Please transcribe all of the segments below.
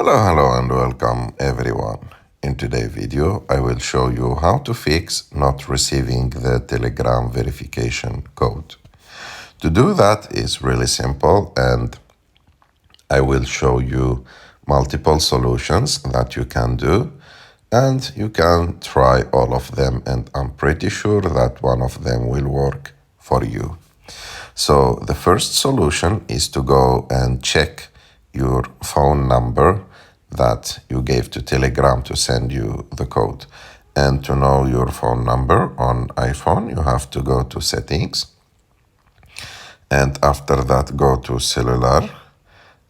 Hello and welcome everyone. In today's video, I will show you how to fix not receiving the Telegram verification code. To do that is really simple, and I will show you multiple solutions that you can do, and you can try all of them, and I'm pretty sure that one of them will work for you. So the first solution is to go and check your phone number that you gave to Telegram to send you the code. And to know your phone number on iPhone, you have to go to settings. And after that, go to cellular.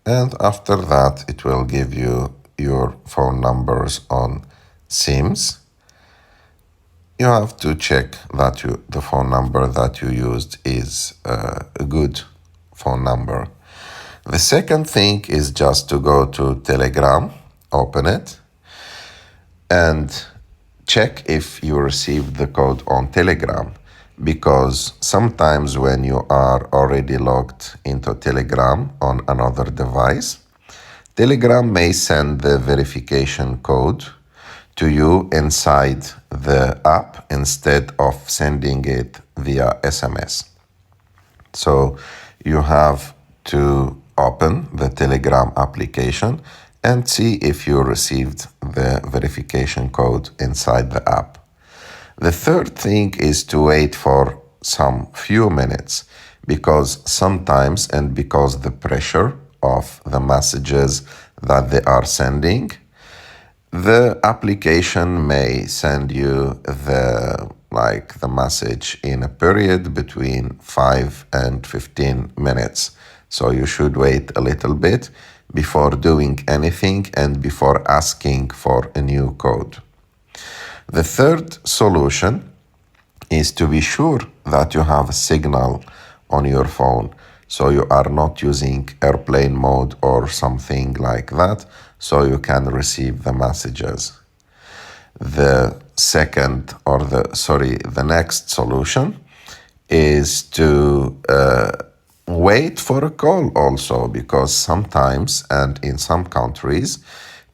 And after that, it will give you your phone numbers on SIMs. You have to check that the phone number that you used is a good phone number. The second thing is just to go to Telegram, open it, and check if you received the code on Telegram. Because sometimes when you are already logged into Telegram on another device, Telegram may send the verification code to you inside the app instead of sending it via SMS. So you have to open the Telegram application and see if you received the verification code inside the app. The third thing is to wait for some few minutes, because sometimes, and because the pressure of the messages that they are sending, the application may send you the message in a period between 5 and 15 minutes. So you should wait a little bit before doing anything and before asking for a new code. The third solution is to be sure that you have a signal on your phone, so you are not using airplane mode or something like that, so you can receive the messages. The next solution is to wait for a call also, because sometimes, and in some countries,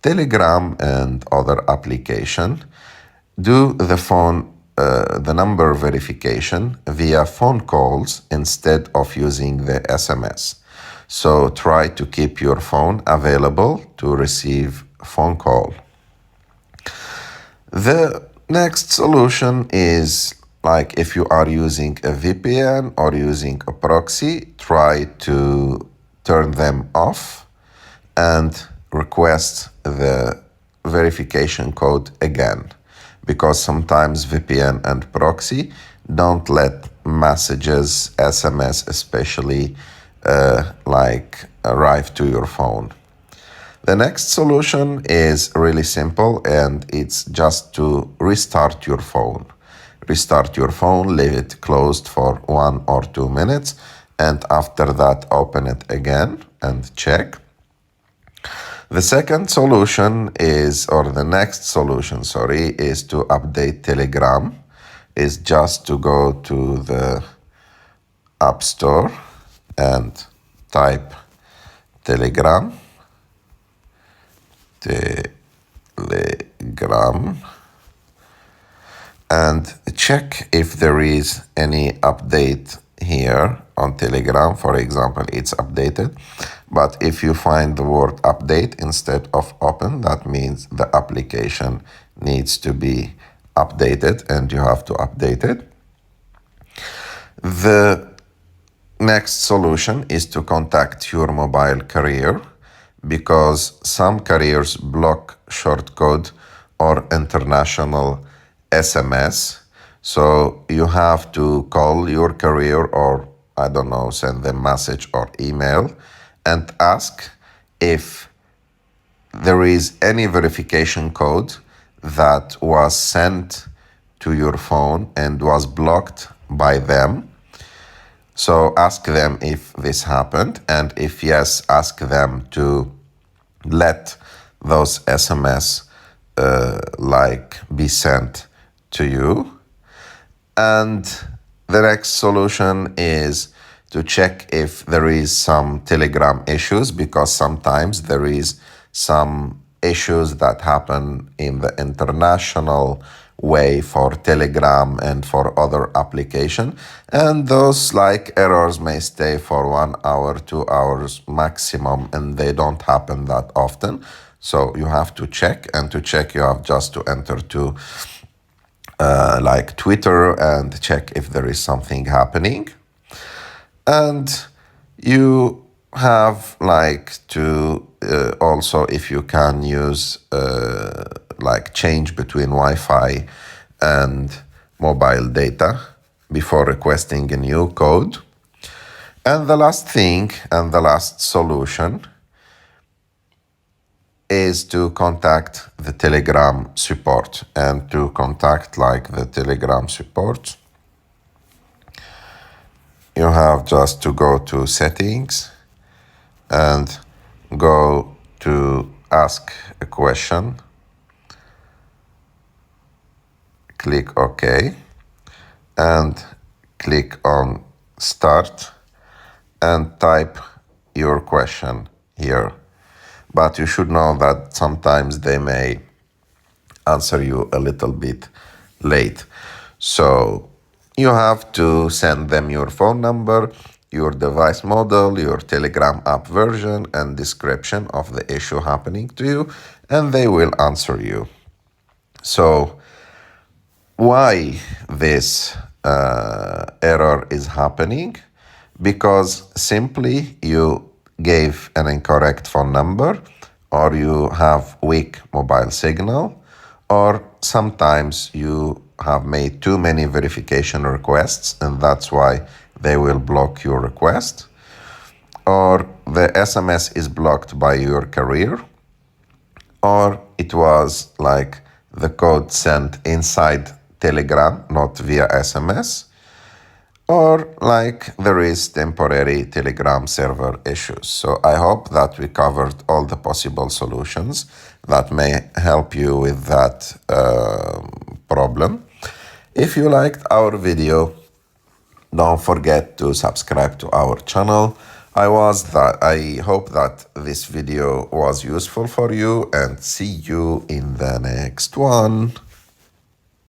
Telegram and other application do the number verification via phone calls instead of using the SMS. So try to keep your phone available to receive phone call. The next solution is if you are using a VPN or using a proxy, try to turn them off and request the verification code again, because sometimes VPN and proxy don't let messages, SMS especially, arrive to your phone. The next solution is really simple, and it's just to restart your phone. Restart your phone, leave it closed for 1 or 2 minutes, and after that open it again and check. The next solution is to update Telegram. Is just to go to the App Store and type Telegram, and check if there is any update here on Telegram. For example, it's updated, but if you find the word update instead of open, that means the application needs to be updated and you have to update it. The next solution is to contact your mobile carrier, because some carriers block shortcode or international SMS. So you have to call your carrier, or send them message or email and ask if there is any verification code that was sent to your phone and was blocked by them. So ask them if this happened, and if yes, ask them to let those SMS be sent to you. And the next solution is to check if there is some Telegram issues, because sometimes there is some issues that happen in the international way for Telegram and for other application, and those like errors may stay for 1 hour, 2 hours maximum, and they don't happen that often. So you have to check, and to check you have just to enter to like Twitter and check if there is something happening. And you have like to also, if you can use like change between Wi-Fi and mobile data before requesting a new code. And the last thing and the last solution is to contact the Telegram support. And to contact like the Telegram support, you have just to go to settings and go to ask a question, click OK, and click on start and type your question here. But you should know that sometimes they may answer you a little bit late. So you have to send them your phone number, your device model, your Telegram app version, and description of the issue happening to you, and they will answer you. So why this error is happening? Because simply you gave an incorrect phone number, or you have weak mobile signal, or sometimes you have made too many verification requests, and that's why they will block your request, or the SMS is blocked by your carrier, or it was like the code sent inside Telegram, not via SMS, or like there is temporary Telegram server issues. So I hope that we covered all the possible solutions that may help you with that problem. If you liked our video, don't forget to subscribe to our channel. I hope that this video was useful for you, and see you in the next one.